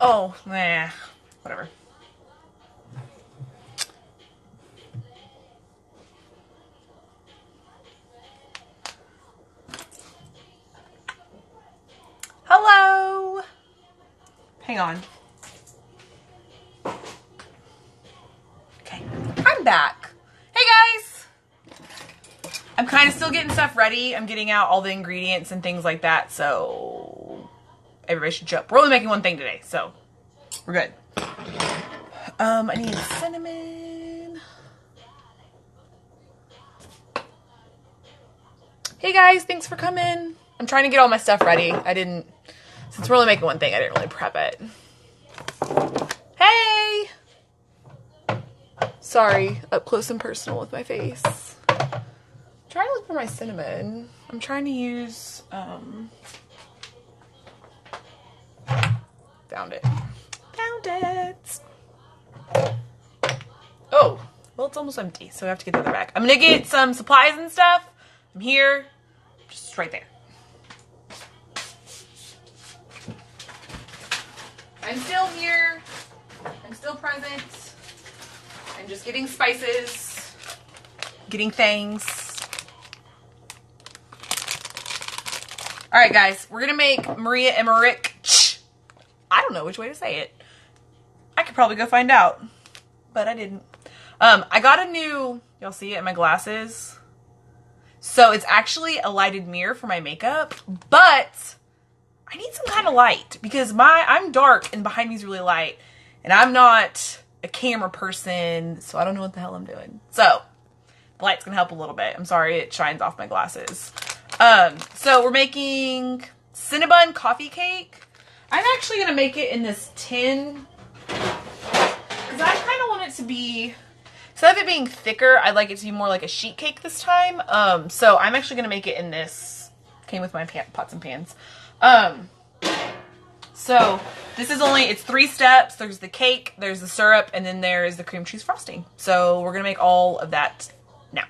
Oh, nah, whatever. Hello. Hang on. Okay, I'm back. Hey guys. I'm kind of still getting stuff ready. I'm getting out all the ingredients and things like that, so everybody should jump. We're only making one thing today, so we're good. I need cinnamon. Hey guys, thanks for coming. I'm trying to get all my stuff ready. Since we're only making one thing, I didn't really prep it. Hey! Sorry, up close and personal with my face. I'm trying to look for my cinnamon. I'm trying to use, found it. Found it! Oh, well, it's almost empty, so I have to get the other bag. I'm gonna get some supplies and stuff. I'm here, just right there. I'm still here. I'm still present. I'm just getting spices, getting things. All right, guys, we're gonna make Maria Emmerich. I don't know which way to say it. I could probably go find out, but I didn't. I got a new, y'all see it in my glasses? So it's actually a lighted mirror for my makeup, but I need some kind of light because I'm dark and behind me is really light, and I'm not a camera person, so I don't know what the hell I'm doing. So the light's gonna help a little bit. I'm sorry it shines off my glasses. So we're making Cinnabon coffee cake. I'm actually gonna make it in this tin because I kind of want it to be, instead of it being thicker, I'd like it to be more like a sheet cake this time. So I'm actually gonna make it in this. Came with my pots and pans. So this is it's 3 steps. There's the cake, there's the syrup, and then there's the cream cheese frosting. So we're gonna make all of that now.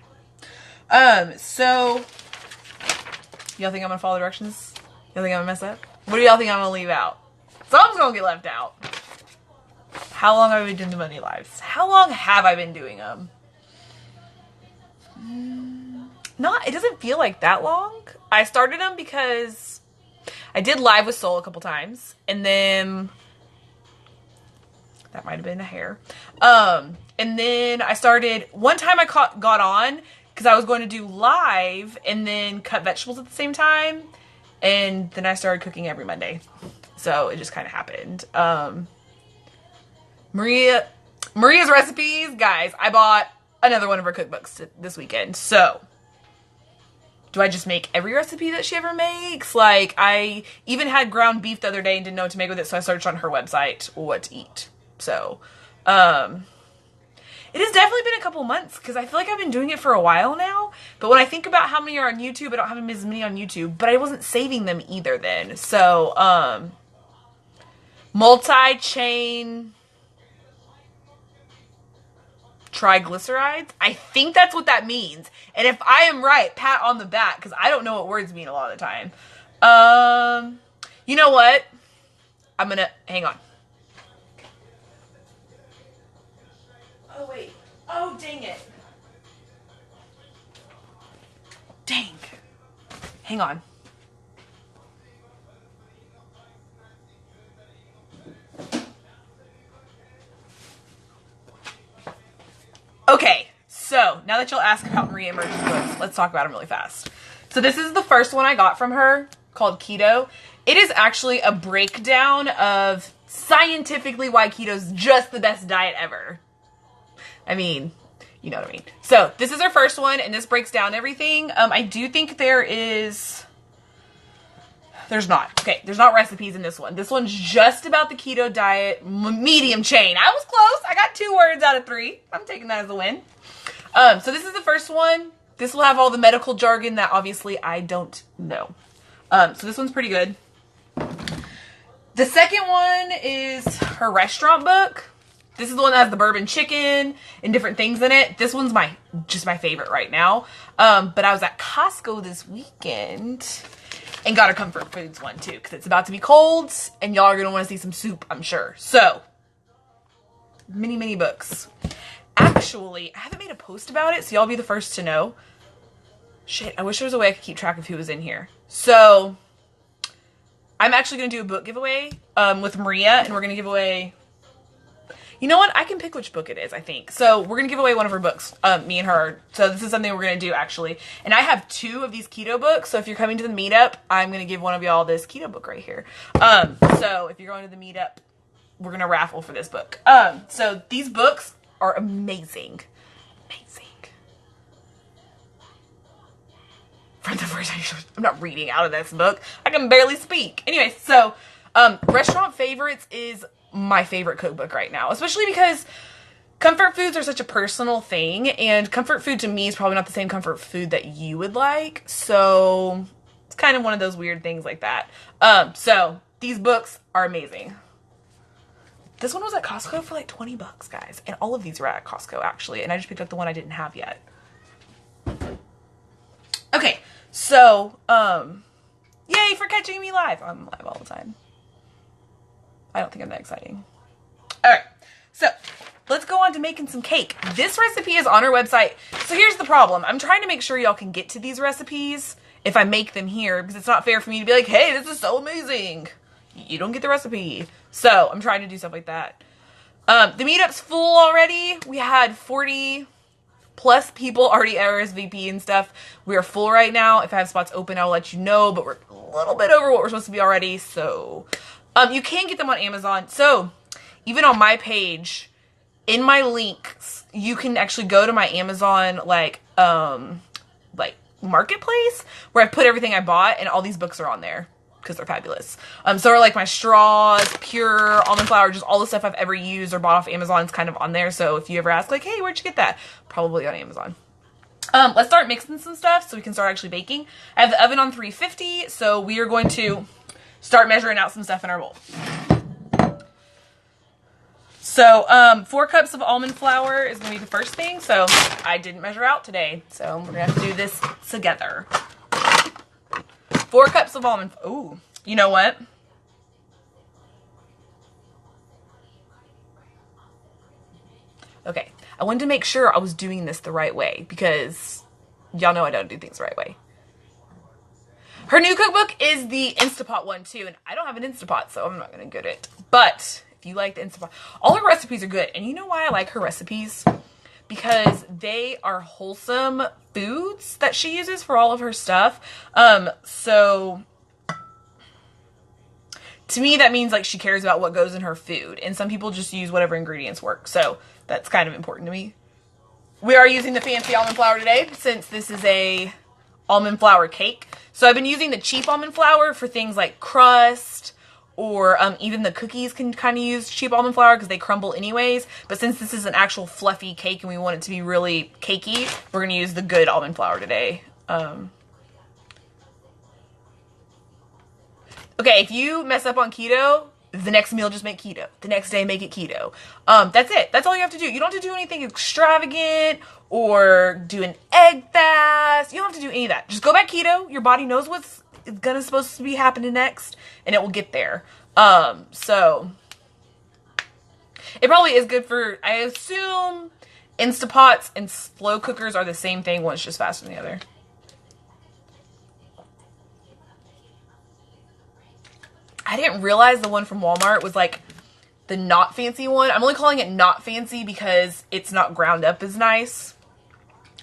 So y'all think I'm gonna follow directions? Y'all think I'm gonna mess up? What do y'all think I'm gonna leave out? Something's gonna get left out. How long have I been doing the Monday Lives? How long have I been doing them? It doesn't feel like that long. I started them because I did live with Soul a couple times, and then that might have been a hair. And then I started, one time I got on because I was going to do live and then cut vegetables at the same time, and then I started cooking every Monday. So it just kind of happened. Maria's recipes, guys, I bought another one of her cookbooks this weekend. So do I just make every recipe that she ever makes? Like, I even had ground beef the other day and didn't know what to make with it, so I searched on her website what to eat. So, it has definitely been a couple months because I feel like I've been doing it for a while now. But when I think about how many are on YouTube, I don't have as many on YouTube, but I wasn't saving them either then. So, multi-chain triglycerides. I think that's what that means. And if I am right, pat on the back, because I don't know what words mean a lot of the time. You know what? I'm gonna, hang on. Oh, wait. Oh, dang it. Dang. Hang on. Okay, so now that you'll ask about Maria Emerich's books, let's talk about them really fast. So this is the first one I got from her, called Keto. It is actually a breakdown of scientifically why keto is just the best diet ever. I mean, you know what I mean. So this is her first one, and this breaks down everything. I do think there's not recipes in this one. This one's just about the keto diet, medium chain. I was close. I got 2 words out of 3. I'm taking that as a win. So this is the first one. This will have all the medical jargon that obviously I don't know. So this one's pretty good. The second one is her restaurant book. This is the one that has the bourbon chicken and different things in it. This one's just my favorite right now. But I was at Costco this weekend, And got a comfort foods one too, because it's about to be cold and y'all are going to want to see some soup, I'm sure. So, many books. Actually, I haven't made a post about it, so y'all be the first to know. Shit, I wish there was a way I could keep track of who was in here. So, I'm actually going to do a book giveaway with Maria, and we're going to give away... You know what? I can pick which book it is, I think. So, we're going to give away one of her books, me and her. So, this is something we're going to do, actually. And I have 2 of these keto books, so if you're coming to the meetup, I'm going to give one of y'all this keto book right here. So, if you're going to the meetup, we're going to raffle for this book. So, these books are amazing. Amazing. For the first time, I'm not reading out of this book. I can barely speak. Anyway, so, Restaurant Favorites is my favorite cookbook right now, especially because comfort foods are such a personal thing, and comfort food to me is probably not the same comfort food that you would like, so it's kind of one of those weird things like that. So these books are amazing. This one was at Costco for like 20 bucks, guys, and all of these were at Costco actually, and I just picked up the one I didn't have yet. Okay, so yay for catching me live. I'm live all the time. I don't think I'm that exciting. Alright, so let's go on to making some cake. This recipe is on our website. So here's the problem. I'm trying to make sure y'all can get to these recipes if I make them here, because it's not fair for me to be like, hey, this is so amazing. You don't get the recipe. So I'm trying to do stuff like that. The meetup's full already. We had 40 plus people already RSVP and stuff. We are full right now. If I have spots open, I'll let you know, but we're a little bit over what we're supposed to be already, so... you can get them on Amazon. So, even on my page, in my links, you can actually go to my Amazon, like marketplace, where I put everything I bought, and all these books are on there, because they're fabulous. So are like my straws, pure, almond flour, just all the stuff I've ever used or bought off Amazon is kind of on there. So if you ever ask, like, hey, where'd you get that? Probably on Amazon. Let's start mixing some stuff so we can start actually baking. I have the oven on 350, so we are going to start measuring out some stuff in our bowl. So, 4 cups of almond flour is going to be the first thing. So, I didn't measure out today. So, we're going to have to do this together. 4 cups of almond... Ooh, you know what? Okay, I wanted to make sure I was doing this the right way, because y'all know I don't do things the right way. Her new cookbook is the Instapot one too, and I don't have an Instapot, so I'm not going to get it. But if you like the Instapot, all her recipes are good. And you know why I like her recipes? Because they are wholesome foods that she uses for all of her stuff. So to me, that means like she cares about what goes in her food. And some people just use whatever ingredients work. So that's kind of important to me. We are using the fancy almond flour today, since this is a almond flour cake. So I've been using the cheap almond flour for things like crust, or even the cookies can kind of use cheap almond flour because they crumble anyways. But since this is an actual fluffy cake and we want it to be really cakey, we're going to use the good almond flour today. Okay, if you mess up on keto, the next meal just make keto. The next day make it keto. That's it. That's all you have to do. You don't have to do anything extravagant or do an egg fast. You don't have to do any of that. Just go back keto. Your body knows what's supposed to be happening next, and it will get there. So it probably is good for, I assume, Instapots and slow cookers are the same thing. One's just faster than the other. I didn't realize the one from Walmart was like the not fancy one. I'm only calling it not fancy because it's not ground up as nice.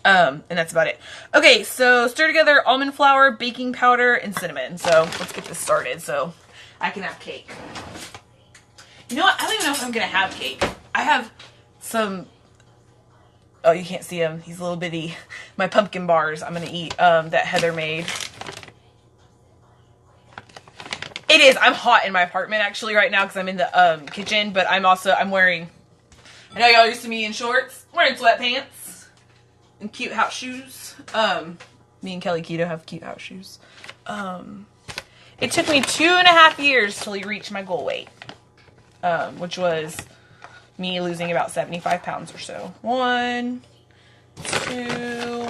And that's about it. Okay, so stir together almond flour, baking powder, and cinnamon. So let's get this started so I can have cake. You know what? I don't even know if I'm going to have cake. I have some... Oh, you can't see them. He's a little bitty. My pumpkin bars I'm going to eat that Heather made. It is. I'm hot in my apartment actually right now because I'm in the kitchen, but I'm wearing... I know y'all used to me in shorts. I'm wearing sweatpants and cute house shoes. Me and Kelly Keto have cute house shoes. It took me 2.5 years till you reach my goal weight, which was me losing about 75 pounds or so. 1, 2.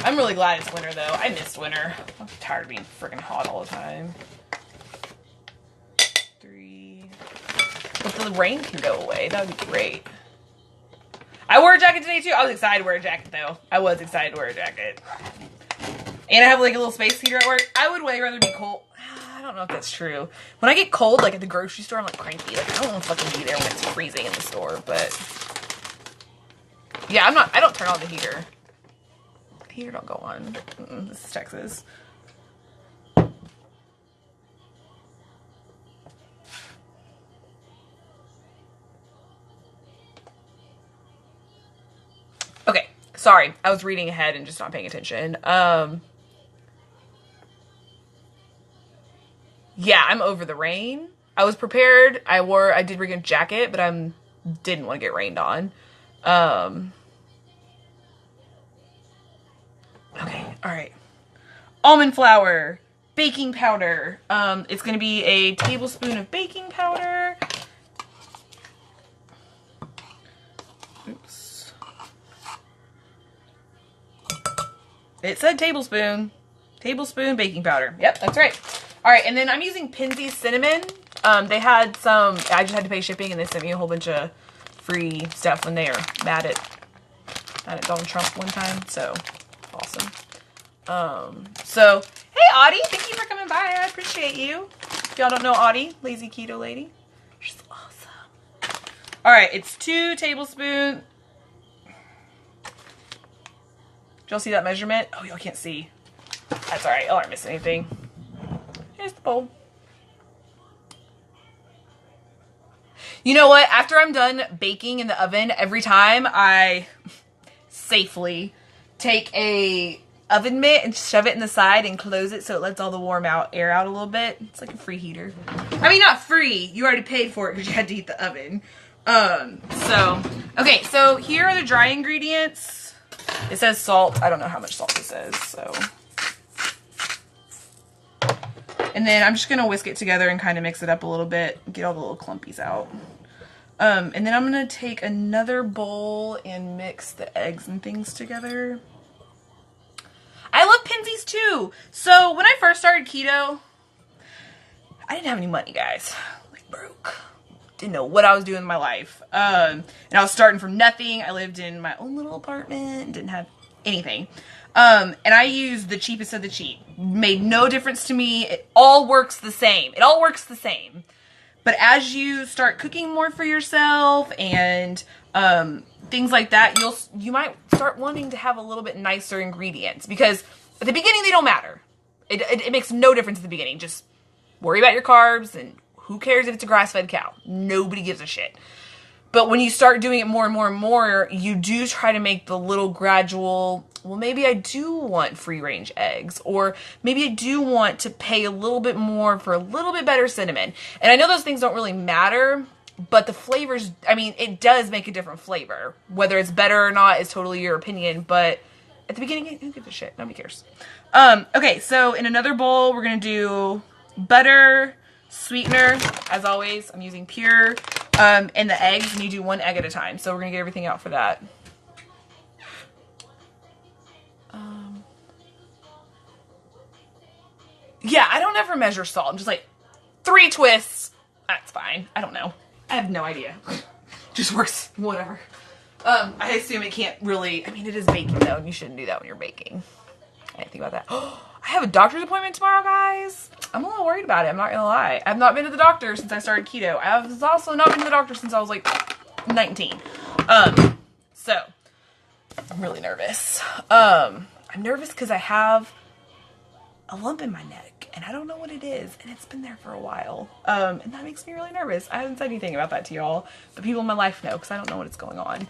I'm really glad it's winter, though. I missed winter. I'm tired of being freaking hot all the time. 3. If the rain can go away, that would be great. I wore a jacket today, too. I was excited to wear a jacket, though. I was excited to wear a jacket. And I have, like, a little space heater at work. I would way rather be cold. I don't know if that's true. When I get cold, like, at the grocery store, I'm, like, cranky. Like, I don't want to fucking be there when it's freezing in the store, but... Yeah, I don't turn on the heater. The heater don't go on. This is Texas. Okay, sorry. I was reading ahead and just not paying attention. Yeah, I'm over the rain. I was prepared. I did bring a jacket, but didn't want to get rained on. Okay, all right. Almond flour, baking powder. It's going to be a tablespoon of baking powder. Oops. It said tablespoon. Tablespoon baking powder. Yep, that's right. All right, and then I'm using Pinsy's cinnamon. They had some, I just had to pay shipping, and they sent me a whole bunch of free stuff when they were mad at Donald Trump one time, so awesome. So, hey Audie, thank you for coming by. I appreciate you. If y'all don't know Audie, lazy keto lady, she's awesome. All right, it's 2 tablespoons. Did y'all see that measurement? Oh, y'all can't see. That's all right. Y'all aren't missing anything. Here's the bowl. You know what? After I'm done baking in the oven, every time I safely take a oven mitt and shove it in the side and close it so it lets all the warm air out a little bit. It's like a free heater. I mean, not free. You already paid for it because you had to heat the oven. Okay, so here are the dry ingredients. It says salt. I don't know how much salt it says, so. And then I'm just going to whisk it together and kind of mix it up a little bit, get all the little clumpies out. And then I'm going to take another bowl and mix the eggs and things together. I love Pinsy's too. So when I first started keto, I didn't have any money, guys. Like, broke. Didn't know what I was doing in my life. And I was starting from nothing. I lived in my own little apartment, didn't have anything. And I used the cheapest of the cheap. Made no difference to me. It all works the same. It all works the same. But as you start cooking more for yourself and things like that, you might start wanting to have a little bit nicer ingredients, because at the beginning they don't matter. It makes no difference at the beginning. Just worry about your carbs, and who cares if it's a grass-fed cow? Nobody gives a shit. But when you start doing it more and more and more, you do try to make the little gradual, well, maybe I do want free-range eggs, or maybe I do want to pay a little bit more for a little bit better cinnamon. And I know those things don't really matter, but the flavors, I mean, it does make a different flavor. Whether it's better or not is totally your opinion, but at the beginning, who gives a shit? Nobody cares. Okay, so in another bowl, we're going to do butter, sweetener. As always, I'm using pure. And the eggs, and you do 1 egg at a time. So we're going to get everything out for that. Yeah, I don't ever measure salt. I'm just like, 3 twists. That's fine. I don't know. I have no idea. Just works. Whatever. I assume it can't really, I mean, it is baking though, and you shouldn't do that when you're baking. I didn't think about that. I have a doctor's appointment tomorrow, guys. I'm a little worried about it. I'm not gonna lie. I've not been to the doctor since I started keto. I have also not been to the doctor since I was like 19. So I'm really nervous. I'm nervous because I have a lump in my neck and I don't know what it is, and it's been there for a while. And that makes me really nervous. I haven't said anything about that to y'all, but people in my life know because I don't know what's going on.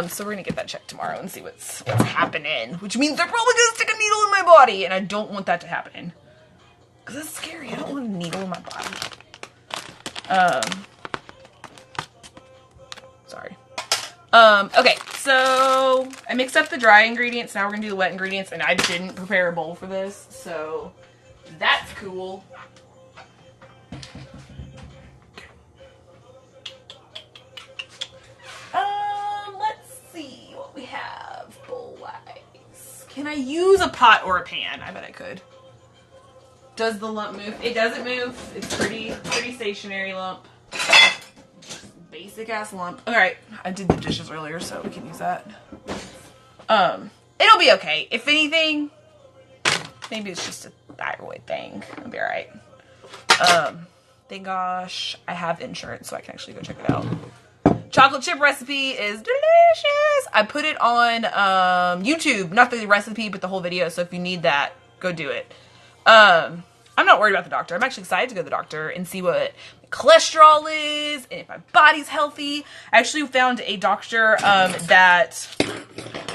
So we're gonna get that checked tomorrow and see what's happening, which means they're probably gonna stick a needle in my body, and I don't want that to happen. Because it's scary. I don't want a needle in my body. Sorry. Okay, so I mixed up the dry ingredients. Now we're going to do the wet ingredients, and I didn't prepare a bowl for this, so that's cool. Let's see what we have bowl-wise. Can I use a pot or a pan? I bet I could. Does the lump move? It doesn't move. It's pretty stationary lump. Basic ass lump. Alright, I did the dishes earlier, so we can use that. It'll be okay. If anything, maybe it's just a thyroid thing. It'll be alright. Thank gosh I have insurance, so I can actually go check it out. Chocolate chip recipe is delicious. I put it on YouTube, not the recipe, but the whole video. So if you need that, go do it. I'm not worried about the doctor. I'm actually excited to go to the doctor and see what cholesterol is and if my body's healthy. I actually found a doctor that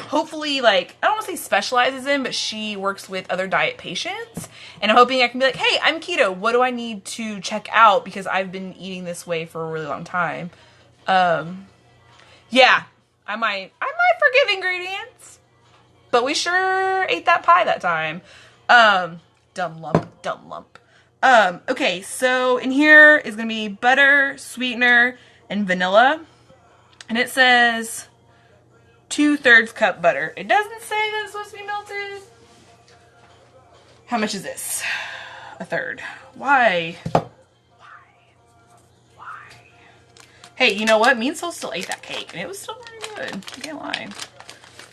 hopefully, like, I don't want to say specializes in, but she works with other diet patients. And I'm hoping I can be like, hey, I'm keto. What do I need to check out? Because I've been eating this way for a really long time. Yeah, I might forgive ingredients, but we sure ate that pie that time. Dumb lump. Okay, so in here is going to be butter, sweetener, and vanilla. And it says 2/3 cup butter. It doesn't say that it's supposed to be melted. How much is this? 1/3. Why? Hey, you know what? Me and Sol still ate that cake, and it was still very good. I can't lie.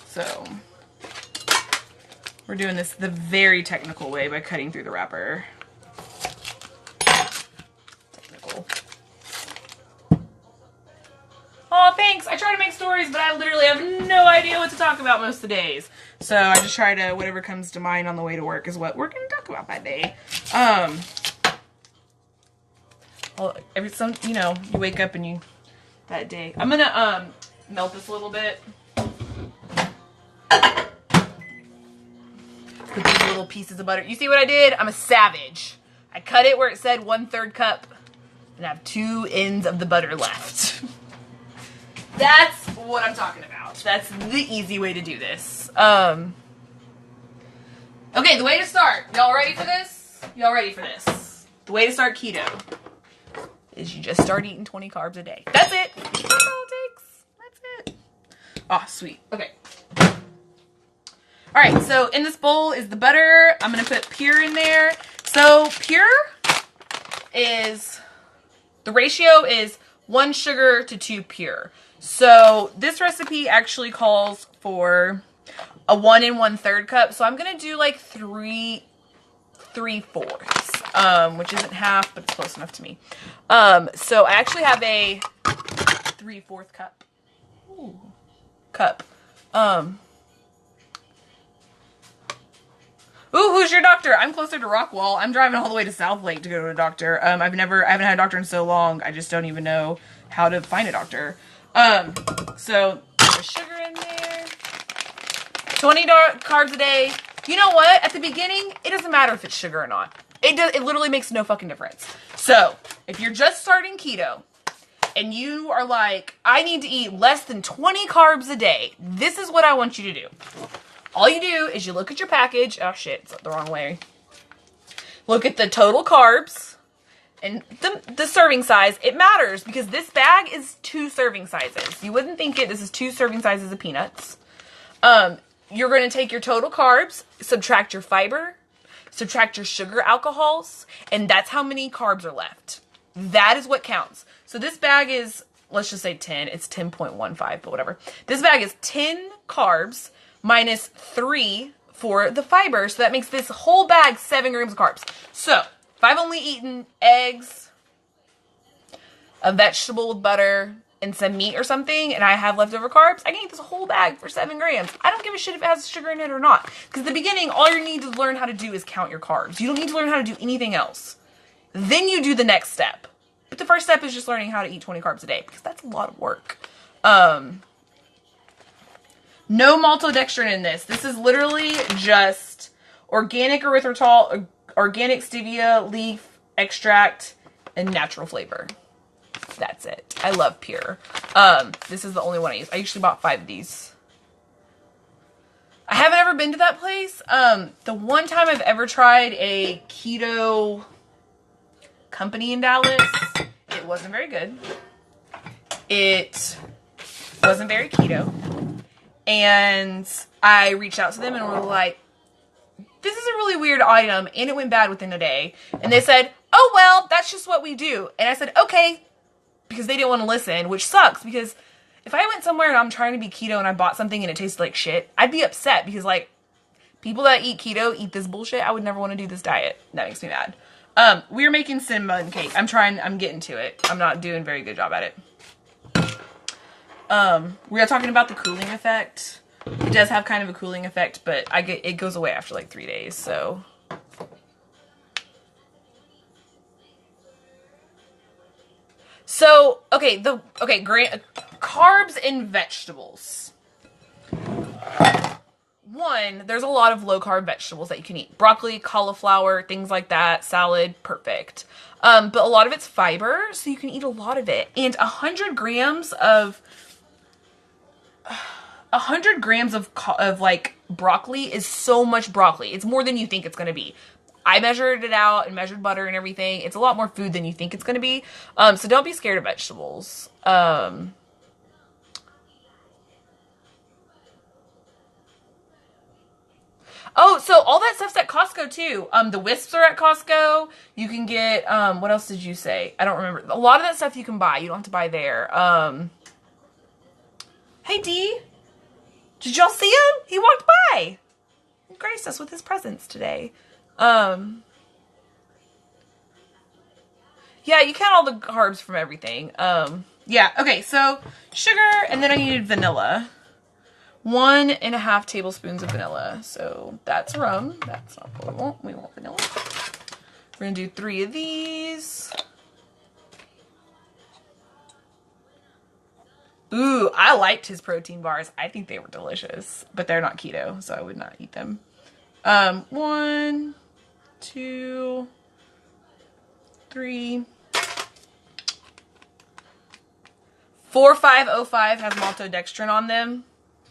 So, we're doing this the very technical way by cutting through the wrapper. Technical. Oh, thanks. I try to make stories, but I literally have no idea what to talk about most of the days. So, I just try to, whatever comes to mind on the way to work is what we're going to talk about that day. Well, you know, you wake up and that day. I'm gonna, melt this a little bit. Put these little pieces of butter. You see what I did? I'm a savage. I cut it where it said 1/3 cup and I have 2 ends of the butter left. That's what I'm talking about. That's the easy way to do this. Okay, the way to start. Y'all ready for this? Y'all ready for this? The way to start keto is you just start eating 20 carbs a day. That's it. That's all it takes. That's it. Oh, sweet. Okay. Alright, so in this bowl is the butter. I'm going to put pure in there. So pure is, the ratio is 1 sugar to 2 pure. So this recipe actually calls for a 1 1/3 cup. So I'm going to do like 3/4. Which isn't half, but it's close enough to me. So I actually have a 3/4 cup. Ooh. Cup. Ooh, who's your doctor? I'm closer to Rockwall. I'm driving all the way to South Lake to go to a doctor. I haven't had a doctor in so long. I just don't even know how to find a doctor. So there's sugar in there. 20 carbs a day. You know what? At the beginning, it doesn't matter if it's sugar or not. It literally makes no fucking difference. So, if you're just starting keto, and you are like, I need to eat less than 20 carbs a day, this is what I want you to do. All you do is you look at your package. Oh shit, it's the wrong way. Look at the total carbs, and the serving size. It matters, because this bag is 2 serving sizes. You wouldn't think it. This is 2 serving sizes of peanuts. You're going to take your total carbs, subtract your fiber, subtract your sugar alcohols, and that's how many carbs are left. That is what counts. So this bag is, let's just say 10. It's 10.15, but whatever. This bag is 10 carbs minus 3 for the fiber. So that makes this whole bag 7 grams of carbs. So if I've only eaten eggs, a vegetable with butter, and some meat or something, and I have leftover carbs, I can eat this whole bag for 7 grams. I don't give a shit if it has sugar in it or not. Because at the beginning, all you need to learn how to do is count your carbs. You don't need to learn how to do anything else. Then you do the next step. But the first step is just learning how to eat 20 carbs a day, because that's a lot of work. No maltodextrin in this. This is literally just organic erythritol, organic stevia leaf extract, and natural flavor. That's it. I love pure. This is the only one I use. I usually bought 5 of these. I haven't ever been to that place. The one time I've ever tried a keto company in Dallas, it wasn't very good. It wasn't very keto. And I reached out to them and were like, this is a really weird item, and it went bad within a day. And they said, oh, well, that's just what we do. And I said, okay, because they didn't want to listen, which sucks, because if I went somewhere and I'm trying to be keto and I bought something and it tasted like shit, I'd be upset, because, like, people that eat keto eat this bullshit. I would never want to do this diet. That makes me mad. We're making cinnamon cake. I'm getting to it. I'm not doing a very good job at it. We are talking about the cooling effect. It does have kind of a cooling effect, but it goes away after like 3 days, so. So, carbs and vegetables. One, there's a lot of low-carb vegetables that you can eat. Broccoli, cauliflower, things like that, salad, perfect. But a lot of it's fiber, so you can eat a lot of it. And 100 grams of like broccoli is so much broccoli. It's more than you think it's going to be. I measured it out and measured butter and everything. It's a lot more food than you think it's going to be. So don't be scared of vegetables. Oh, so all that stuff's at Costco too. The wisps are at Costco. You can get, what else did you say? I don't remember. A lot of that stuff you can buy. You don't have to buy there. Hey, D. Did y'all see him? He walked by. He graced us with his presence today. Yeah, you count all the carbs from everything. Yeah, okay, so sugar, and then I needed vanilla. 1.5 tablespoons of vanilla. So that's rum. That's not what we want. We want vanilla. We're gonna do 3 of these. Ooh, I liked his protein bars. I think they were delicious, but they're not keto, so I would not eat them. 1, 2, 3. 4505 has maltodextrin on them.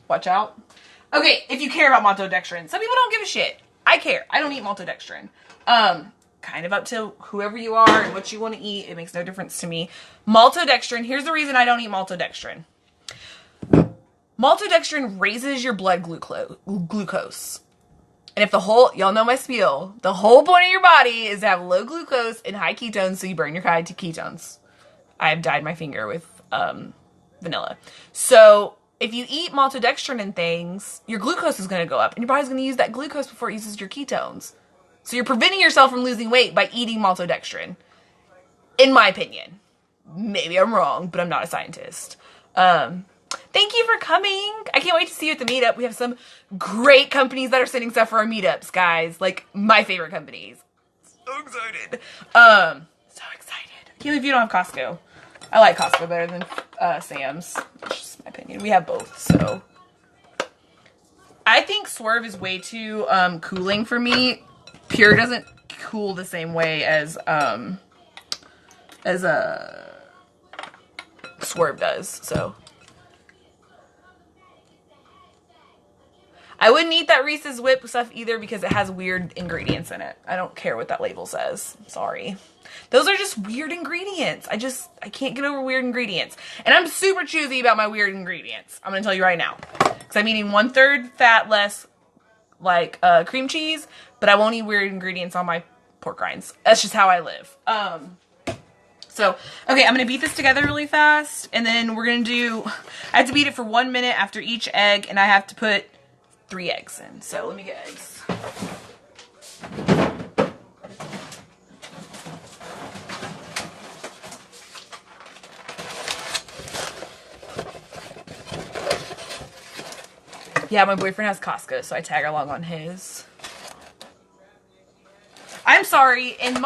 Watch out. Okay, if you care about maltodextrin. Some people don't give a shit. I care. I don't eat maltodextrin. Kind of up to whoever you are and what you want to eat. It makes no difference to me. Maltodextrin, here's the reason I don't eat maltodextrin. Maltodextrin raises your blood glucose. And if y'all know my spiel, the whole point of your body is to have low glucose and high ketones so you burn your ketones. I've dyed my finger with vanilla. So if you eat maltodextrin and things, your glucose is going to go up and your body's going to use that glucose before it uses your ketones. So you're preventing yourself from losing weight by eating maltodextrin, in my opinion. Maybe I'm wrong, but I'm not a scientist. Thank you for coming. I can't wait to see you at the meetup. We have some great companies that are sending stuff for our meetups, guys. Like, my favorite companies. So excited. So excited. I can't believe you don't have Costco. I like Costco better than Sam's. That's just my opinion. We have both, so. I think Swerve is way too cooling for me. Pure doesn't cool the same way as Swerve does, so. I wouldn't eat that Reese's Whip stuff either because it has weird ingredients in it. I don't care what that label says. Sorry. Those are just weird ingredients. I can't get over weird ingredients. And I'm super choosy about my weird ingredients. I'm going to tell you right now. Because I'm eating 1/3 fat, less like cream cheese, but I won't eat weird ingredients on my pork rinds. That's just how I live. So, okay, I'm going to beat this together really fast. And then we're going to do, I have to beat it for 1 minute after each egg. And I have to put 3 eggs in. So let me get eggs. Yeah, my boyfriend has Costco, so I tag along on his. I'm sorry, and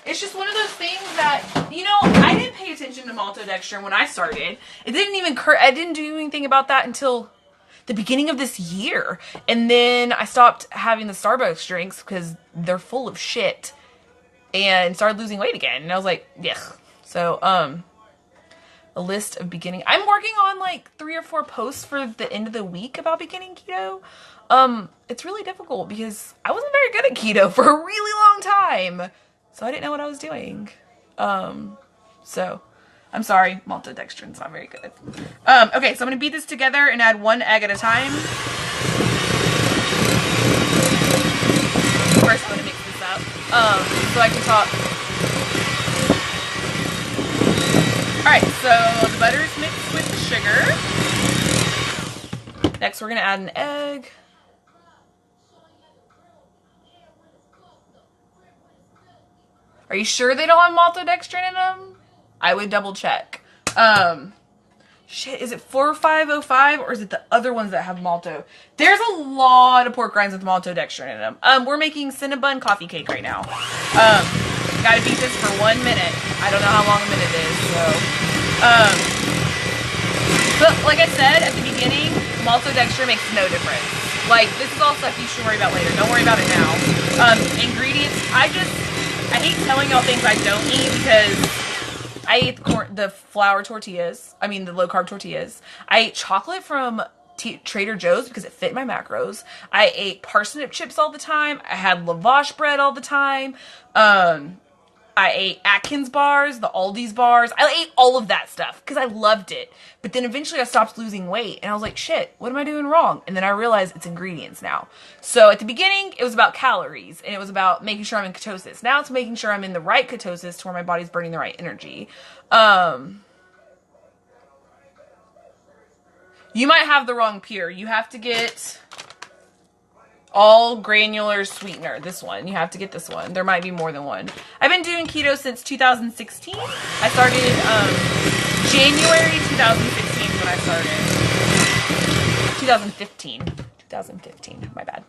it's just one of those things that, I didn't pay attention to maltodextrin when I started. I didn't do anything about that until the beginning of this year. And then I stopped having the Starbucks drinks because they're full of shit and started losing weight again. And I was like, yeah. So, a list of beginning. I'm working on like 3 or 4 posts for the end of the week about beginning keto. It's really difficult because I wasn't very good at keto for a really long time. So I didn't know what I was doing. So I'm sorry, maltodextrin's not very good. Okay, so I'm gonna beat this together and add 1 egg at a time. First, I'm gonna mix this up, so I can talk. Alright, so the butter is mixed with the sugar. Next, we're gonna add an egg. Are you sure they don't have maltodextrin in them? I would double check. Shit, is it 4505 or is it the other ones that have malto? There's a lot of pork rinds with maltodextrin in them. We're making Cinnabon coffee cake right now. Gotta beat this for 1 minute. I don't know how long a minute is, so. But like I said at the beginning, maltodextrin makes no difference. Like, this is all stuff you should worry about later. Don't worry about it now. Ingredients, I hate telling y'all things I don't eat because I ate the flour tortillas. I mean, the low-carb tortillas. I ate chocolate from Trader Joe's because it fit my macros. I ate parsnip chips all the time. I had lavash bread all the time. I ate Atkins bars, the Aldi's bars. I ate all of that stuff because I loved it. But then eventually I stopped losing weight and I was like, shit, what am I doing wrong? And then I realized it's ingredients now. So at the beginning, it was about calories and it was about making sure I'm in ketosis. Now it's making sure I'm in the right ketosis to where my body's burning the right energy. You might have the wrong pure. You have to get all granular sweetener. This one. You have to get this one. There might be more than one. I've been doing keto since 2016. I started January 2016 is when I started. 2015. 2015. My bad.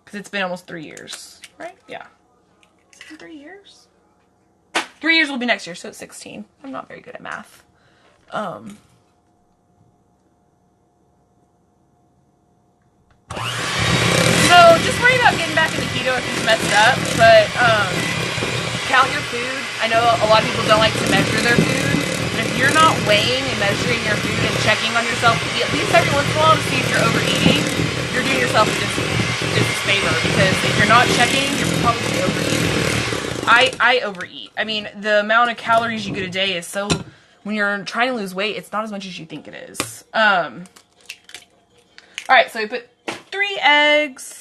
Because it's been almost 3 years. Right? Yeah. It's been 3 years? 3 years will be next year, so it's 16. I'm not very good at math. So just worry about getting back into keto if you've messed up, but count your food. I know a lot of people don't like to measure their food, but if you're not weighing and measuring your food and checking on yourself at least every once in a while to see if you're overeating, you're doing yourself a disfavor, because if you're not checking, you're probably overeating. I overeat. I mean, the amount of calories you get a day is so, when you're trying to lose weight, it's not as much as you think it is. Alright, so we put 3 eggs.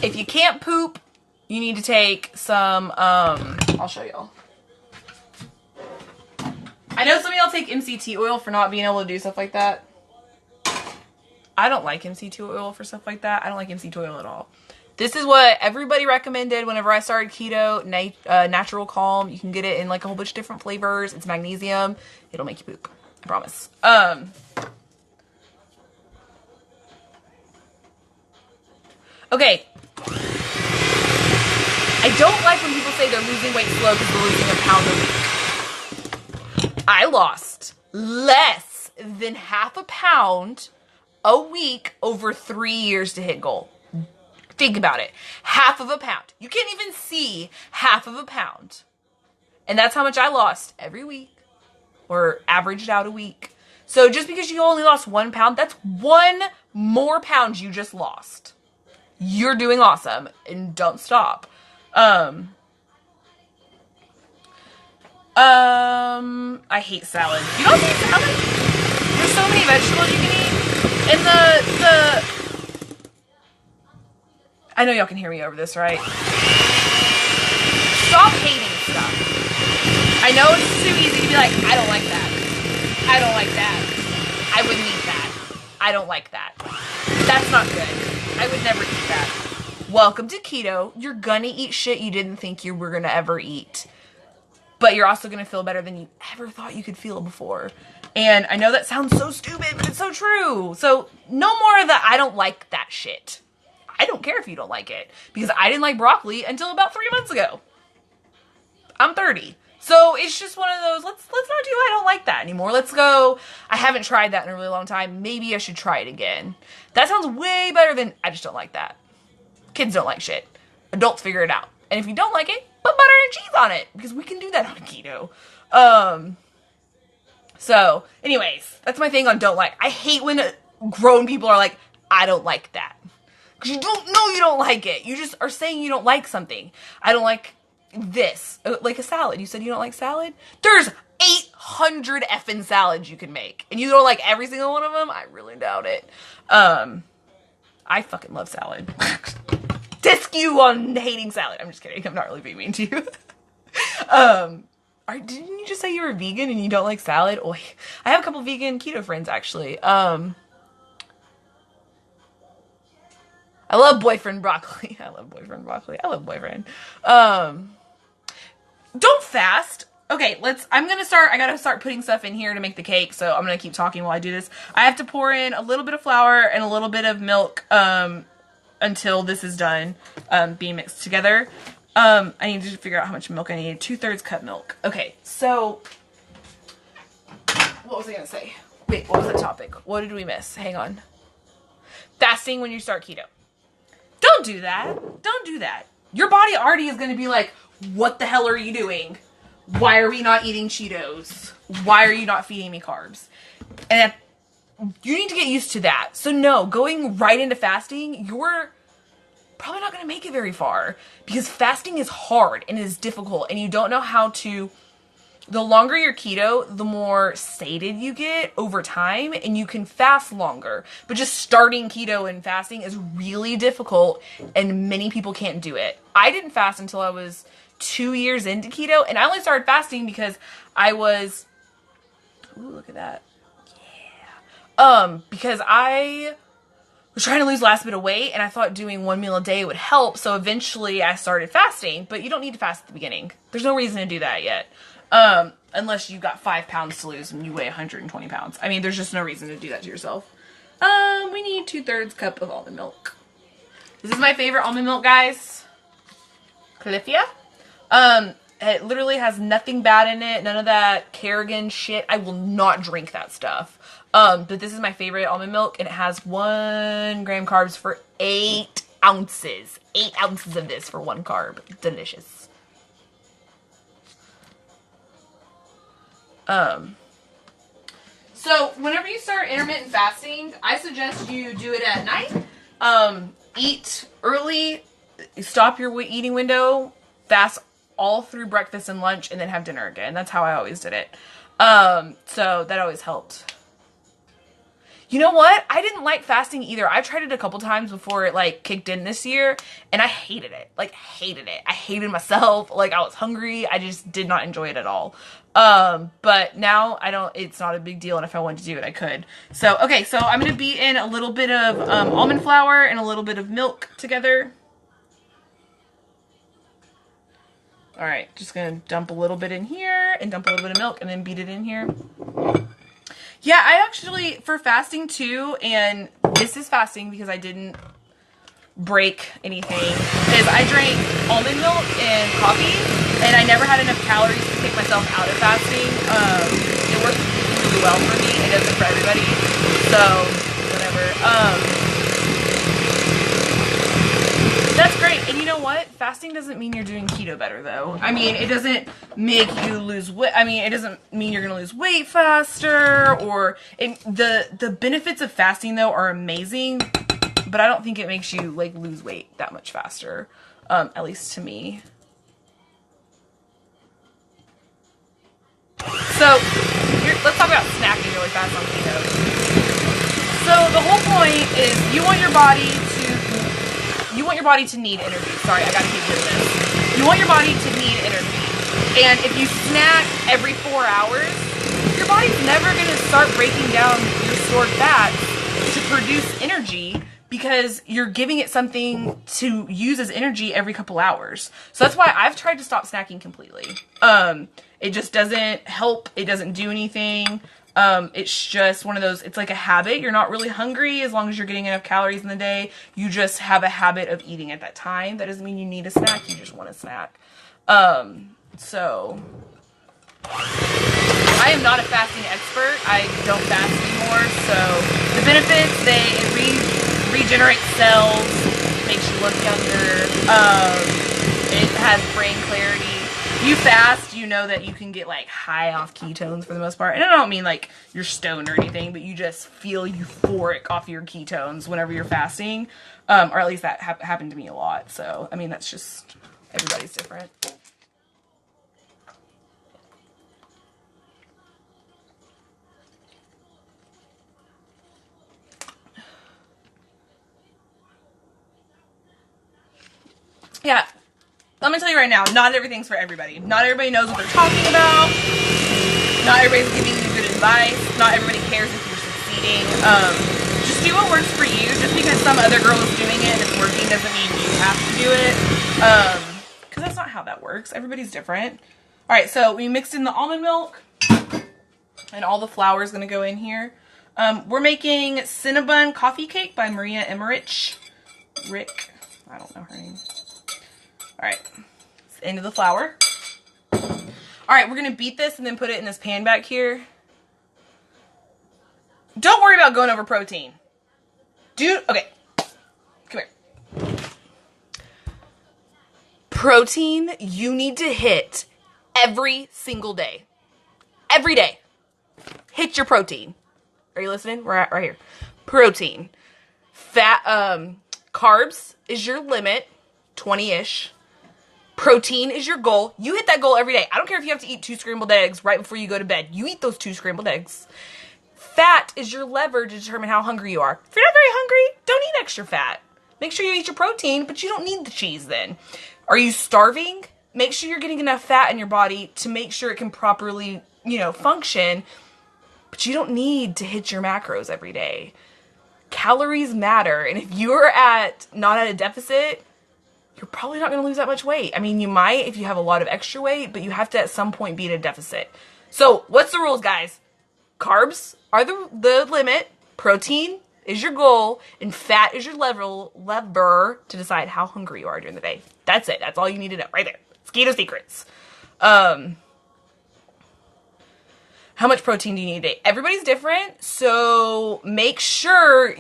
If you can't poop, you need to take some, I'll show y'all. I know some of y'all take MCT oil for not being able to do stuff like that. I don't like MCT oil for stuff like that. I don't like MCT oil at all. This is what everybody recommended whenever I started keto, Natural Calm. You can get it in like a whole bunch of different flavors. It's magnesium. It'll make you poop. I promise. Okay. I don't like when people say they're losing weight slow because they're losing a pound a week. I lost less than half a pound a week over 3 years to hit goal. Think about it. Half of a pound. You can't even see half of a pound. And that's how much I lost every week, or averaged out a week. So just because you only lost 1 pound, that's 1 more pound you just lost. You're doing awesome, and don't stop. I hate salad. You don't eat salad? There's so many vegetables you can eat. And I know y'all can hear me over this, right? Stop hating stuff. I know it's too easy to be like, I don't like that. I don't like that. I wouldn't eat that. I don't like that. That's not good. I would never eat that. Welcome to keto. You're gonna eat shit you didn't think you were gonna ever eat. But you're also gonna feel better than you ever thought you could feel before. And I know that sounds so stupid, but it's so true. So no more of that I don't like that shit. I don't care if you don't like it. Because I didn't like broccoli until about 3 months ago. I'm 30. So it's just one of those, let's not do I don't like that anymore. Let's go, I haven't tried that in a really long time. Maybe I should try it again. That sounds way better than I just don't like that. Kids don't like shit. Adults figure it out. And if you don't like it, put butter and cheese on it. Because we can do that on keto. So, anyways, that's my thing on don't like. I hate when grown people are like, I don't like that. Because you don't know you don't like it. You just are saying you don't like something. I don't like this. Like a salad. You said you don't like salad? There's 800 effing salads you can make. And you don't like every single one of them? I really doubt it. I fucking love salad. Disc you on hating salad. I'm just kidding. I'm not really being mean to you. Didn't you just say you were vegan and you don't like salad? Oh, I have a couple vegan keto friends, actually. I love boyfriend broccoli. I love boyfriend broccoli. I love boyfriend. Don't fast. Okay, I gotta start putting stuff in here to make the cake, so I'm gonna keep talking while I do this. I have to pour in a little bit of flour and a little bit of milk, until this is done, being mixed together. I need to figure out how much milk I need. 2/3 cup milk. Okay, so, what was I gonna say? Wait, what was the topic? What did we miss? Hang on. Fasting when you start keto. Don't do that. Don't do that. Your body already is going to be like, what the hell are you doing? Why are we not eating Cheetos? Why are you not feeding me carbs? And you need to get used to that. So no, going right into fasting, you're probably not going to make it very far because fasting is hard and is difficult and you don't know how to. The longer you're keto, the more sated you get over time and you can fast longer. But just starting keto and fasting is really difficult and many people can't do it. I didn't fast until I was 2 years into keto and I only started fasting because I was, ooh, look at that. Yeah. Because I was trying to lose the last bit of weight and I thought doing 1 meal a day would help. So eventually I started fasting, but you don't need to fast at the beginning. There's no reason to do that yet. Unless you've got 5 pounds to lose and you weigh 120 pounds. I mean, there's just no reason to do that to yourself. We need 2/3 cup of almond milk. This is my favorite almond milk, guys. Califia. It literally has nothing bad in it. None of that Kerrigan shit. I will not drink that stuff. But this is my favorite almond milk and it has 1 gram carbs for 8 ounces. 8 ounces of this for 1 carb. Delicious. So whenever you start intermittent fasting, I suggest you do it at night. Eat early, stop your eating window, fast all through breakfast and lunch, and then have dinner again. That's how I always did it. So that always helped. You know what? I didn't like fasting either. I tried it a couple times before it like kicked in this year and I hated it. Like hated it. I hated myself. Like I was hungry. I just did not enjoy it at all. But now it's not a big deal. And if I wanted to do it, I could. So, okay. So I'm going to beat in a little bit of, almond flour and a little bit of milk together. All right. Just going to dump a little bit in here and dump a little bit of milk and then beat it in here. Yeah, I actually, for fasting too, and this is fasting because I didn't break anything, is I drank almond milk and coffee, and I never had enough calories to take myself out of fasting. It worked really well for me. It doesn't for everybody, so whatever. That's great. And you know what? Fasting doesn't mean you're doing keto better, though. I mean, it doesn't make you lose weight. I mean, it doesn't mean you're going to lose weight faster. Or the benefits of fasting, though, are amazing. But I don't think it makes you, like, lose weight that much faster. At least to me. So, let's talk about snacking really fast on keto. So, the whole point is you want your body to need energy. Sorry, I gotta keep doing this. You want your body to need energy. And if you snack every 4 hours, your body's never gonna start breaking down your stored fats to produce energy because you're giving it something to use as energy every couple hours. So that's why I've tried to stop snacking completely. It just doesn't help. It doesn't do anything. It's just one of those, it's like a habit. You're not really hungry as long as you're getting enough calories in the day. You just have a habit of eating at that time. That doesn't mean you need a snack. You just want a snack. So I am not a fasting expert. I don't fast anymore. So the benefits, it regenerates cells, makes you look younger. It has brain clarity. you fast, you know that you can get like high off ketones for the most part. And I don't mean like you're stoned or anything, but you just feel euphoric off your ketones whenever you're fasting. Or at least that happened to me a lot. So, I mean, that's just, everybody's different. Yeah, let me tell you right now, not everything's for everybody. Not everybody knows what they're talking about. Not everybody's giving you good advice. Not everybody cares if you're succeeding. Just do what works for you. Just because some other girl is doing it and it's working doesn't mean you have to do it. Because that's not how that works. Everybody's different. All right, so we mixed in the almond milk. And all the flour is going to go in here. We're making Cinnabon coffee cake by Maria Emmerich. I don't know her name. All right, into the flour. All right, we're gonna beat this and then put it in this pan back here. Don't worry about going over protein. Okay, come here. Protein, you need to hit every single day. Every day. Hit your protein. Are you listening? We're at right here. Protein. Fat, carbs is your limit, 20-ish. Protein is your goal. You hit that goal every day. I don't care if you have to eat 2 scrambled eggs right before you go to bed. You eat those 2 scrambled eggs. Fat is your lever to determine how hungry you are. If you're not very hungry, don't eat extra fat. Make sure you eat your protein, but you don't need the cheese then. Are you starving? Make sure you're getting enough fat in your body to make sure it can properly, function. But you don't need to hit your macros every day. Calories matter. And if you're not at a deficit, you're probably not going to lose that much weight. I mean, you might if you have a lot of extra weight, but you have to at some point be at a deficit. So what's the rules, guys? Carbs are the limit. Protein is your goal. And fat is your lever to decide how hungry you are during the day. That's it. That's all you need to know right there. It's Keto Secrets. How much protein do you need a day? Everybody's different. So make sure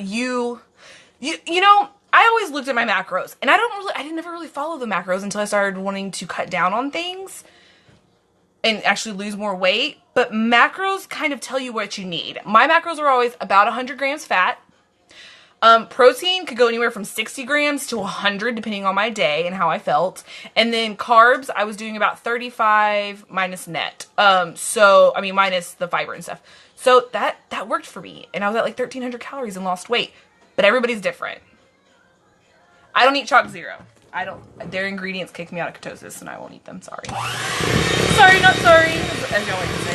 I always looked at my macros, and I didn't never really follow the macros until I started wanting to cut down on things and actually lose more weight. But macros kind of tell you what you need. My macros are always about 100 grams fat. Protein could go anywhere from 60 grams to 100, depending on my day and how I felt. And then carbs, I was doing about 35 minus net. Minus the fiber and stuff. So that worked for me. And I was at like 1,300 calories and lost weight. But everybody's different. I don't eat chalk zero. Their ingredients kick me out of ketosis and I won't eat them. Sorry. Sorry, not sorry. As y'all like to say.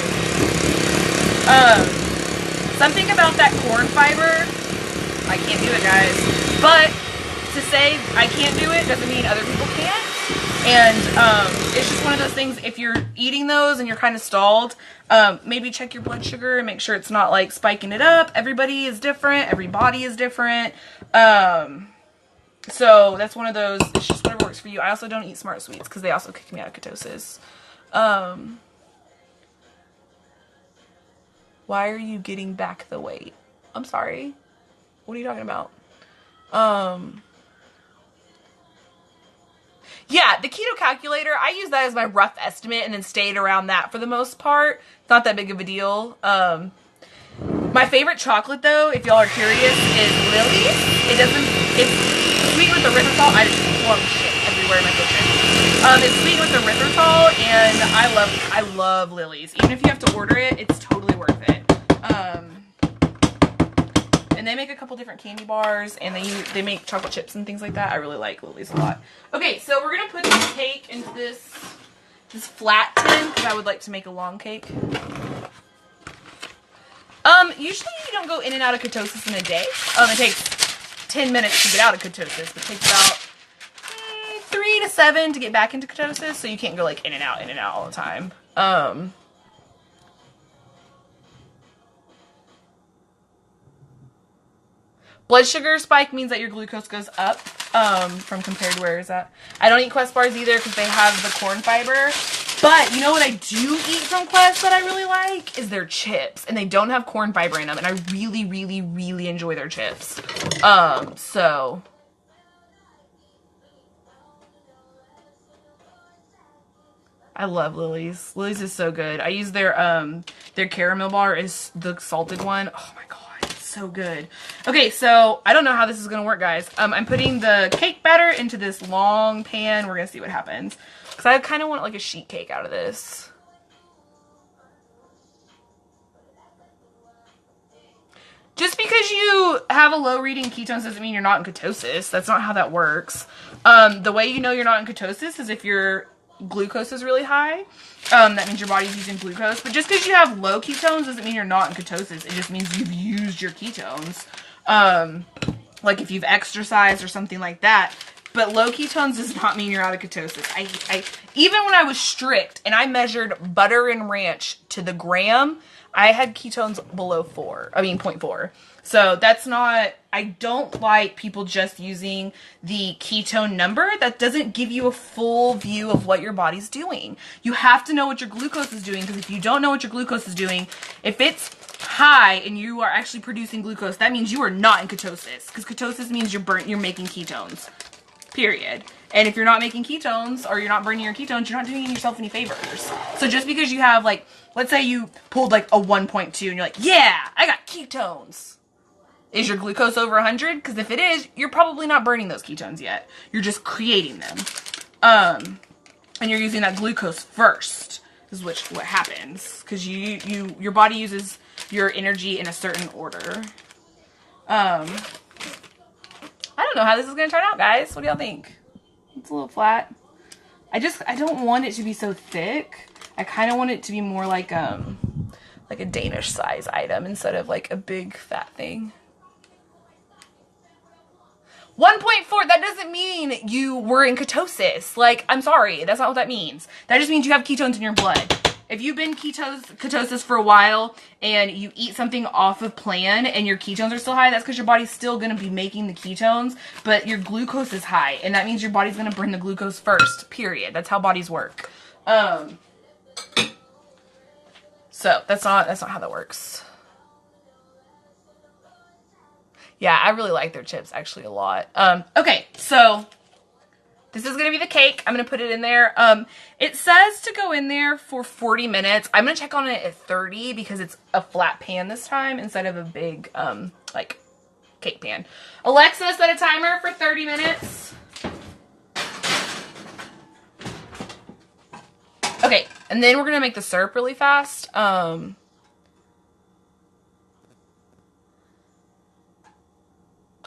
Something about that corn fiber, I can't do it, guys. But to say I can't do it doesn't mean other people can't. And it's just one of those things, if you're eating those and you're kind of stalled, maybe check your blood sugar and make sure it's not like spiking it up. Everybody is different. Every body is different. So that's one of those, it's just whatever works for you. I also don't eat Smart Sweets because they also kick me out of ketosis. Why are you getting back the weight? I'm sorry. What are you talking about? Yeah, the keto calculator, I use that as my rough estimate and then stayed around that for the most part. It's not that big of a deal. My favorite chocolate, though, if y'all are curious, is Lily's. It's sweet with erythritol. I just plug shit everywhere in my kitchen. It's sweet with erythritol, and I love Lily's. Even if you have to order it, it's totally worth it. And they make a couple different candy bars, and they make chocolate chips and things like that. I really like Lily's a lot. Okay, so we're gonna put this cake into this flat tin because I would like to make a long cake. Usually you don't go in and out of ketosis in a day. It takes 10 minutes to get out of ketosis, but it takes about 3 to 7 to get back into ketosis, so you can't go like in and out all the time. Blood sugar spike means that your glucose goes up from compared to where is that. I don't eat Quest bars either because they have the corn fiber. But you know what I do eat from Quest that I really like is their chips. And they don't have corn fiber in them. And I really, really, really enjoy their chips. So I love Lily's. Lily's is so good. I use their caramel bar, is the salted one. Oh my god, it's so good. Okay, so I don't know how this is gonna work, guys. I'm putting the cake batter into this long pan. We're gonna see what happens. Because I kind of want like a sheet cake out of this. Just because you have a low reading ketones doesn't mean you're not in ketosis. That's not how that works. The way you know you're not in ketosis is if your glucose is really high. That means your body's using glucose. But just because you have low ketones doesn't mean you're not in ketosis. It just means you've used your ketones. Like if you've exercised or something like that. But low ketones does not mean you're out of ketosis. Even when I was strict and I measured butter and ranch to the gram, I had ketones below 0.4. So that's not, I don't like people just using the ketone number. That doesn't give you a full view of what your body's doing. You have to know what your glucose is doing, because if you don't know what your glucose is doing, if it's high and you are actually producing glucose, that means you are not in ketosis, because ketosis means you're making ketones, period. And if you're not making ketones or you're not burning your ketones, you're not doing yourself any favors. So just because you have like, let's say you pulled like a 1.2 and you're like, yeah, I got ketones. Is your glucose over 100? Because if it is, you're probably not burning those ketones yet. You're just creating them. And you're using that glucose first, is what happens. Because your body uses your energy in a certain order. I don't know how this is going to turn out, guys. What do y'all think? It's a little flat. I don't want it to be so thick. I kind of want it to be more like a Danish size item instead of like a big fat thing. 1.4, that doesn't mean you were in ketosis. Like, I'm sorry, that's not what that means. That just means you have ketones in your blood. If you've been ketosis for a while and you eat something off of plan and your ketones are still high, that's because your body's still going to be making the ketones, but your glucose is high, and that means your body's going to burn the glucose first, period. That's how bodies work. So that's not how that works. Yeah, I really like their chips actually a lot. Okay, so this is going to be the cake. I'm going to put it in there. It says to go in there for 40 minutes. I'm going to check on it at 30 because it's a flat pan this time instead of a big, like, cake pan. Alexa, set a timer for 30 minutes. Okay, and then we're going to make the syrup really fast.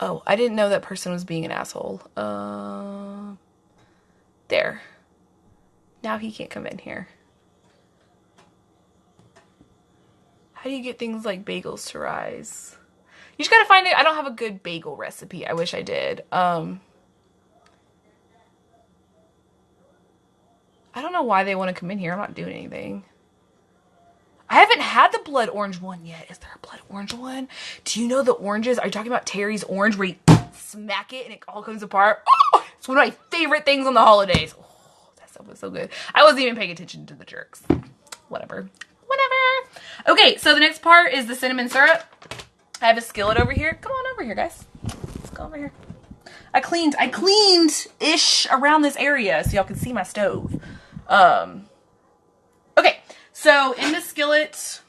Oh, I didn't know that person was being an asshole. There. Now he can't come in here. How do you get things like bagels to rise? You just gotta find it. I don't have a good bagel recipe. I wish I did. I don't know why they want to come in here. I'm not doing anything. I haven't had the blood orange one yet. Is there a blood orange one? Do you know the oranges? Are you talking about Terry's orange where you smack it and it all comes apart? Oh, it's one of my favorite things on the holidays. Oh, that stuff was so good. I wasn't even paying attention to the jerks. Whatever. Okay, so the next part is the cinnamon syrup. I have a skillet over here. Come on over here, guys. Let's go over here. I cleaned-ish around this area so y'all can see my stove. Okay, so in the skillet,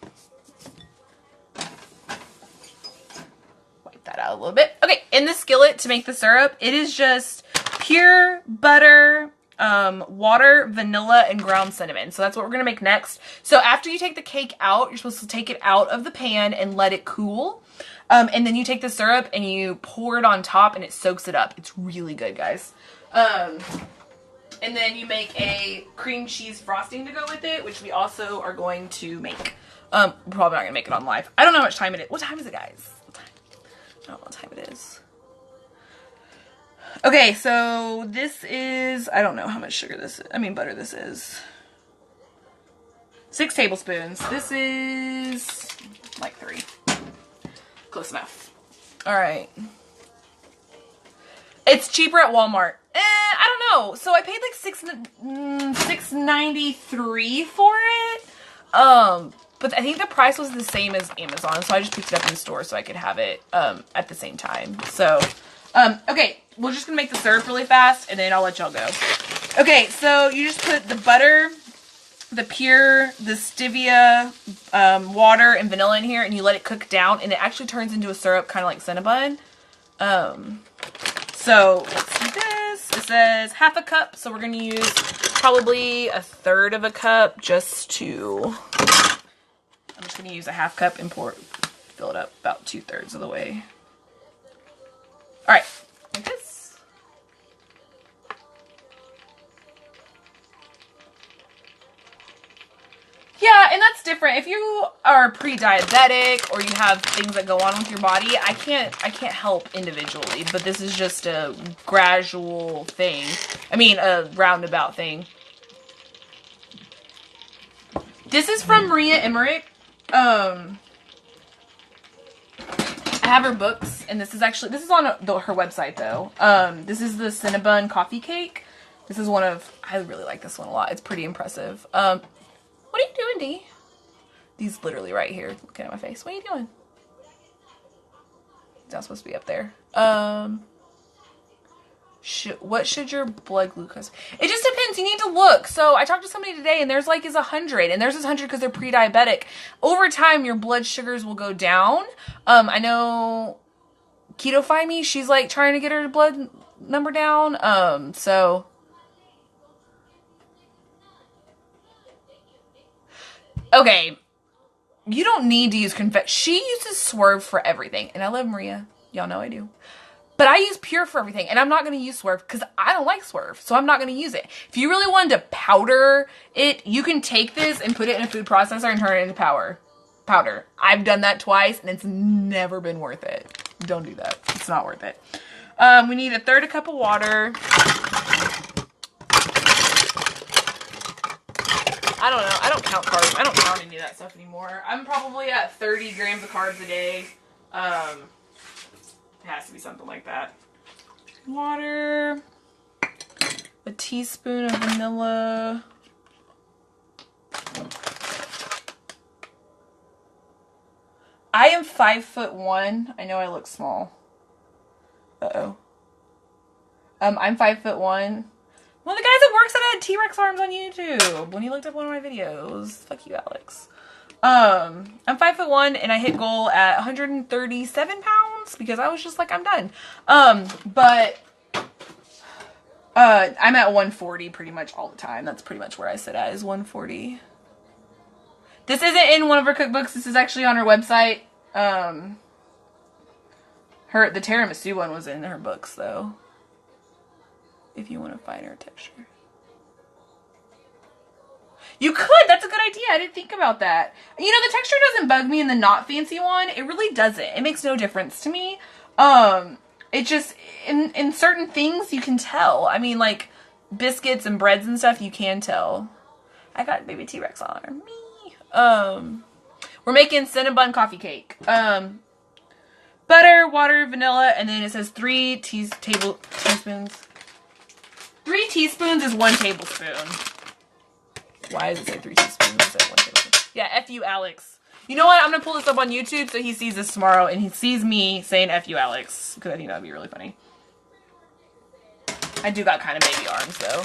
wipe that out a little bit. Okay, in the skillet to make the syrup, it is just pure butter, water, vanilla, and ground cinnamon. So that's what we're going to make next. So after you take the cake out, you're supposed to take it out of the pan and let it cool. And then you take the syrup and you pour it on top and it soaks it up. It's really good, guys. And then you make a cream cheese frosting to go with it, which we also are going to make. We're probably not going to make it on live. I don't know how much time it is. What time is it, guys? What time? I don't know what time it is. Okay, so this is, I don't know how much sugar this is. I mean, butter this is. 6 tablespoons. This is like 3. Close enough. All right. It's cheaper at Walmart. I don't know. So I paid like $6.93 for it. But I think the price was the same as Amazon, so I just picked it up in the store so I could have it at the same time. So, okay, we're just gonna make the syrup really fast, and then I'll let y'all go. Okay, so you just put the butter the stevia, water, and vanilla in here, and you let it cook down, and it actually turns into a syrup, kind of like Cinnabon. So let's do this. It says half a cup, so we're going to use probably a third of a cup just to, I'm just going to use a half cup and fill it up about 2/3 of the way. All right, like this. Yeah, and that's different. If you are pre-diabetic or you have things that go on with your body, I can't help individually, but this is just a gradual thing. I mean, a roundabout thing. This is from Maria Emmerich. I have her books, and this is on her website though. This is the Cinnabon coffee cake. This is I really like this one a lot. It's pretty impressive. What are you doing, Dee? Dee's literally right here looking at my face. What are you doing? It's not supposed to be up there. What should your blood glucose? It just depends. You need to look. So I talked to somebody today, and theirs is 100, and theirs is 100 because they're pre-diabetic. Over time, your blood sugars will go down. I know Keto Me, she's like trying to get her blood number down. So okay, you don't need to use She uses Swerve for everything, and I love Maria. Y'all know I do. But I use Pure for everything, and I'm not going to use Swerve because I don't like Swerve, so I'm not going to use it. If you really wanted to powder it, you can take this and put it in a food processor and turn it into powder. I've done that twice, and it's never been worth it. Don't do that. It's not worth it. We need a third cup of water. I don't know. I don't count carbs. I don't count any of that stuff anymore. I'm probably at 30 grams of carbs a day. It has to be something like that. Water. A teaspoon of vanilla. I am 5'1". I know I look small. Uh-oh. I'm 5'1". One of the guys that works at had T-Rex arms on YouTube when he looked up one of my videos. Fuck you, Alex. I'm 5'1", and I hit goal at 137 pounds because I was just like, I'm done. But I'm at 140 pretty much all the time. That's pretty much where I sit at, is 140. This isn't in one of her cookbooks. This is actually on her website. The tiramisu one was in her books though. If you want a finer texture. You could. That's a good idea. I didn't think about that. You know, the texture doesn't bug me in the not fancy one. It really doesn't. It makes no difference to me. It just, in certain things you can tell. I mean, like biscuits and breads and stuff, you can tell. I got baby T-Rex on her. Me. We're making Cinnabon coffee cake. Butter, water, vanilla, and then it says 3 teaspoons. 3 teaspoons is 1 tablespoon. Why does it say 3 teaspoons instead of 1 tablespoon? Yeah, F you, Alex. You know what? I'm going to pull this up on YouTube so he sees this tomorrow and he sees me saying F you, Alex. Because I think that would be really funny. I do got kind of baby arms, though.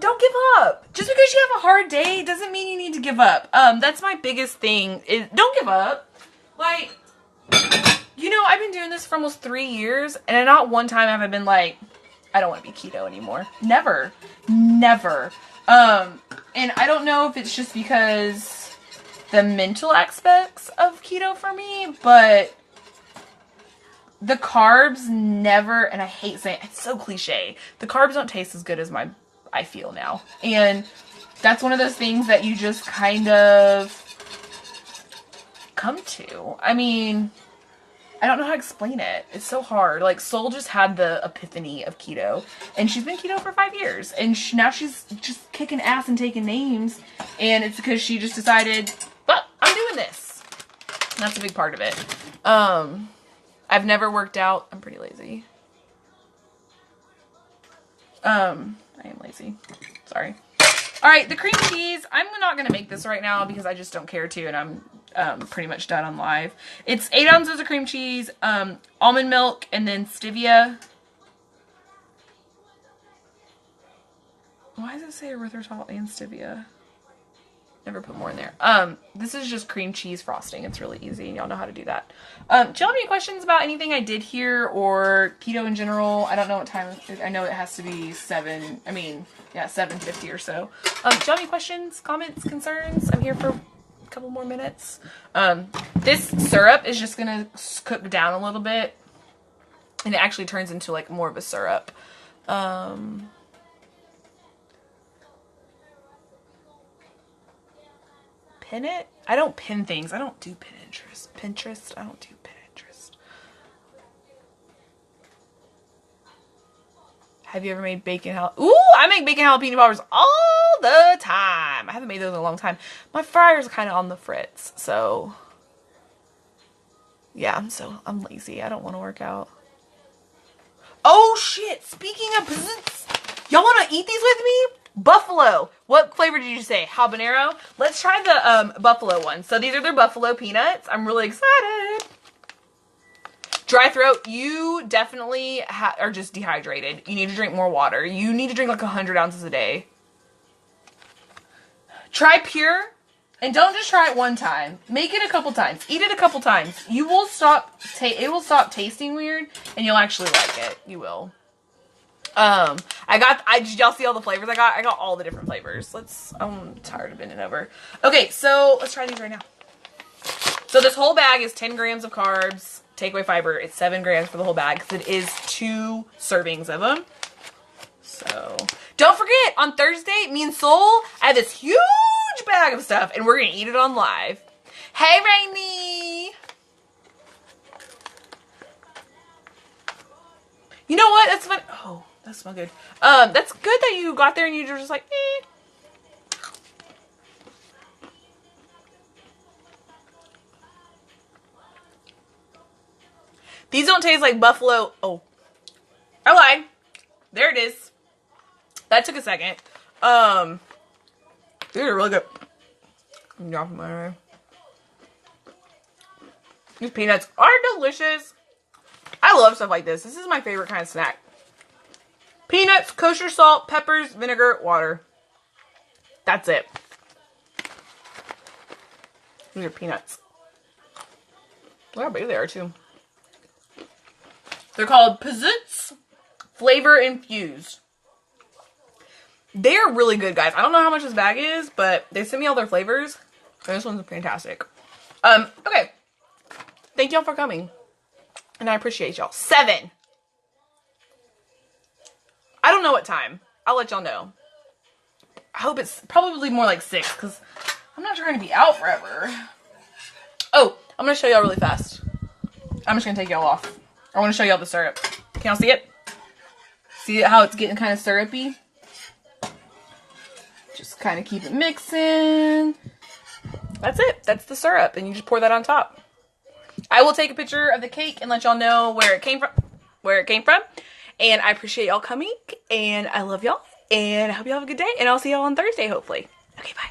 Don't give up. Just because you have a hard day doesn't mean you need to give up. That's my biggest thing is don't give up. Like, you know, I've been doing this for almost 3 years, and not one time have I been like, I don't want to be keto anymore. Never. Never. And I don't know if it's just because the mental aspects of keto for me, but the carbs never, and I hate saying it, it's so cliche, the carbs don't taste as good as I feel now. And that's one of those things that you just kind of come to. I mean, I don't know how to explain it. It's so hard. Like, Sol just had the epiphany of keto, and she's been keto for 5 years, and now she's just kicking ass and taking names, and it's because she just decided, well, I'm doing this. And that's a big part of it. I've never worked out. I'm pretty lazy. I am lazy. Sorry. All right, the cream cheese. I'm not going to make this right now because I just don't care to, and I'm pretty much done on live. It's 8 ounces of cream cheese, almond milk, and then stevia. Why does it say erythritol and stevia? Never put more in there. This is just cream cheese frosting. It's really easy, and y'all know how to do that. Do y'all have any questions about anything I did here or keto in general? I don't know what time. I know it has to be 7:50 or so. Do y'all have any questions, comments, concerns? I'm here for a couple more minutes. This syrup is just gonna cook down a little bit, and it actually turns into like more of a syrup. Pin it? I don't pin things. I don't do Pinterest. I don't do Pinterest. Have you ever made bacon jalapeno? Ooh, I make bacon jalapeno poppers all the time. I haven't made those in a long time. My fryer's kind of on the fritz, so yeah, I'm lazy. I don't want to work out. Oh shit! Speaking of pizzas, y'all want to eat these with me? Buffalo. What flavor did you say? Habanero? Let's try the buffalo one. So these are their buffalo peanuts. I'm really excited. Dry throat. You definitely are just dehydrated. You need to drink more water. You need to drink like 100 ounces a day. Try pure. And don't just try it one time. Make it a couple times. Eat it a couple times. You will stop. It will stop tasting weird, and you'll actually like it. You will. Did y'all see all the flavors I got? I got all the different flavors. I'm tired of bending over. Okay, so let's try these right now. So this whole bag is 10 grams of carbs, takeaway fiber. It's 7 grams for the whole bag because it is 2 servings of them. So don't forget, on Thursday, me and Soul, I have this huge bag of stuff and we're going to eat it on live. Hey, Rainy. You know what? That's fun. Oh. That smells good. That's good that you got there and you were just like, eh. These don't taste like buffalo. Oh, I lied. There it is. That took a second. These are really good. These peanuts are delicious. I love stuff like this. This is my favorite kind of snack. Peanuts, kosher salt, peppers, vinegar, water. That's it. These are peanuts. Look how big they are, too. They're called Pizzuzz Flavor Infused. They are really good, guys. I don't know how much this bag is, but they sent me all their flavors. And this one's fantastic. Okay. Thank y'all for coming. And I appreciate y'all. 7. I don't know what time. I'll let y'all know. I hope it's probably more like 6 because I'm not trying to be out forever. Oh, I'm going to show y'all really fast. I'm just going to take y'all off. I want to show y'all the syrup. Can y'all see it? See how it's getting kind of syrupy? Just kind of keep it mixing. That's it. That's the syrup. And you just pour that on top. I will take a picture of the cake and let y'all know where it came from. And I appreciate y'all coming, and I love y'all, and I hope y'all have a good day, and I'll see y'all on Thursday, hopefully. Okay, bye.